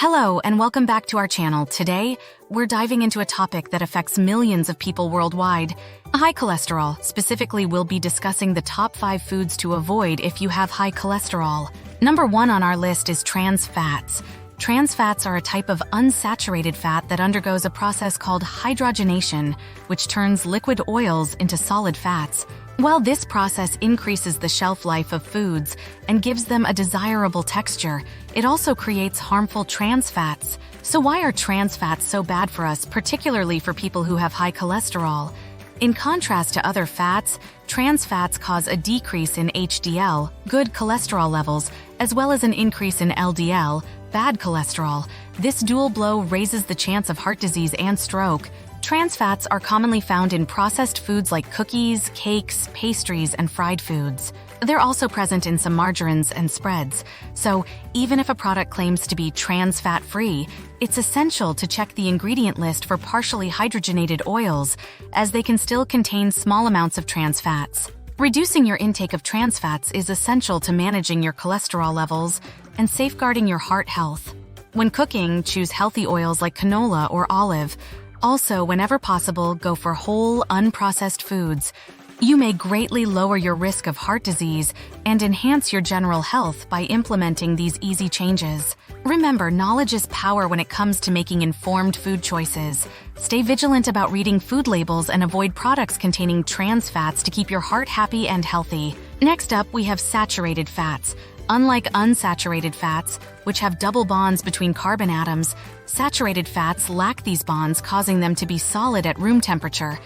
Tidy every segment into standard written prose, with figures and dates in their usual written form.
Hello and welcome back to our channel. Today, we're diving into a topic that affects millions of people worldwide. High cholesterol. Specifically, we'll be discussing the top 5 foods to avoid if you have high cholesterol. Number 1 on our list is trans fats. Trans fats are a type of unsaturated fat that undergoes a process called hydrogenation, which turns liquid oils into solid fats. While this process increases the shelf life of foods and gives them a desirable texture, it also creates harmful trans fats. So why are trans fats so bad for us, particularly for people who have high cholesterol? In contrast to other fats, trans fats cause a decrease in HDL, good cholesterol levels, as well as an increase in LDL, bad cholesterol. This dual blow raises the chance of heart disease and stroke. Trans fats are commonly found in processed foods like cookies, cakes, pastries, and fried foods. They're also present in some margarines and spreads. So even if a product claims to be trans fat-free, it's essential to check the ingredient list for partially hydrogenated oils, as they can still contain small amounts of trans fats. Reducing your intake of trans fats is essential to managing your cholesterol levels and safeguarding your heart health. When cooking, choose healthy oils like canola or olive. Also, whenever possible, go for whole, unprocessed foods. You may greatly lower your risk of heart disease and enhance your general health by implementing these easy changes. Remember, knowledge is power when it comes to making informed food choices. Stay vigilant about reading food labels and avoid products containing trans fats to keep your heart happy and healthy. Next up, we have saturated fats. Unlike unsaturated fats, which have double bonds between carbon atoms, saturated fats lack these bonds, causing them to be solid at room temperature.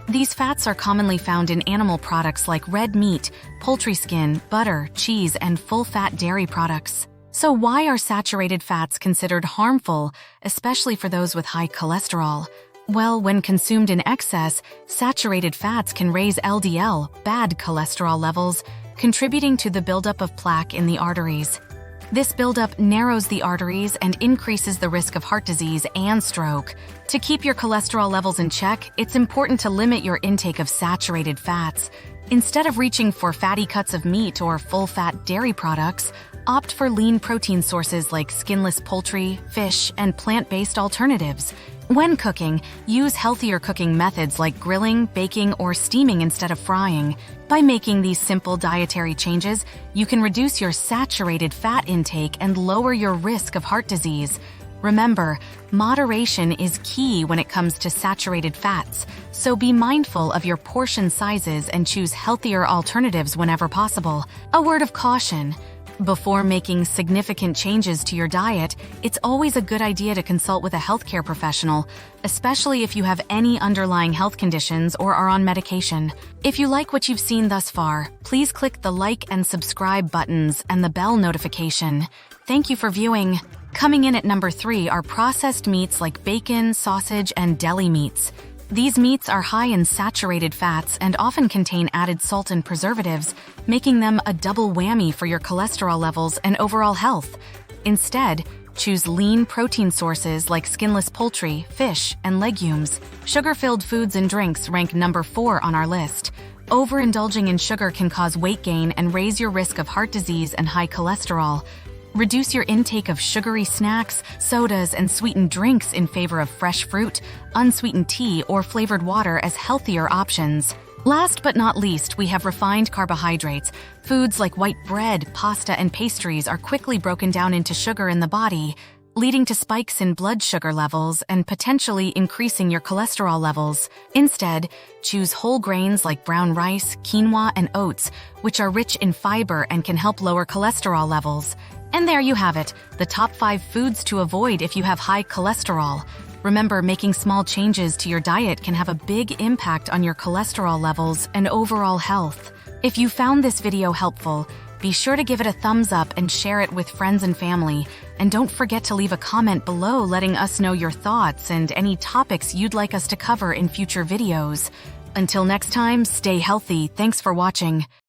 These fats are commonly found in animal products like red meat, poultry skin, butter, cheese, and full-fat dairy products. So why are saturated fats considered harmful, especially for those with high cholesterol? Well, when consumed in excess, saturated fats can raise LDL, bad cholesterol levels, contributing to the buildup of plaque in the arteries. This buildup narrows the arteries and increases the risk of heart disease and stroke. To keep your cholesterol levels in check, it's important to limit your intake of saturated fats. Instead of reaching for fatty cuts of meat or full-fat dairy products, opt for lean protein sources like skinless poultry, fish, and plant-based alternatives. When cooking, use healthier cooking methods like grilling, baking, or steaming instead of frying. By making these simple dietary changes, you can reduce your saturated fat intake and lower your risk of heart disease. Remember, moderation is key when it comes to saturated fats, so be mindful of your portion sizes and choose healthier alternatives whenever possible. A word of caution: before making significant changes to your diet, it's always a good idea to consult with a healthcare professional, especially if you have any underlying health conditions or are on medication. If you like what you've seen thus far, please click the like and subscribe buttons and the bell notification. Thank you for viewing. Coming in at number 3 are processed meats like bacon, sausage, and deli meats. These meats are high in saturated fats and often contain added salt and preservatives, making them a double whammy for your cholesterol levels and overall health. Instead, choose lean protein sources like skinless poultry, fish, and legumes. Sugar-filled foods and drinks rank number 4 on our list. Overindulging in sugar can cause weight gain and raise your risk of heart disease and high cholesterol. Reduce your intake of sugary snacks, sodas, and sweetened drinks in favor of fresh fruit, unsweetened tea, or flavored water as healthier options. Last but not least, we have refined carbohydrates. Foods like white bread, pasta, and pastries are quickly broken down into sugar in the body, leading to spikes in blood sugar levels and potentially increasing your cholesterol levels. Instead, choose whole grains like brown rice, quinoa, and oats, which are rich in fiber and can help lower cholesterol levels. And there you have it, the top 5 foods to avoid if you have high cholesterol. Remember, making small changes to your diet can have a big impact on your cholesterol levels and overall health. If you found this video helpful, be sure to give it a thumbs up and share it with friends and family. And don't forget to leave a comment below letting us know your thoughts and any topics you'd like us to cover in future videos. Until next time, stay healthy. Thanks for watching.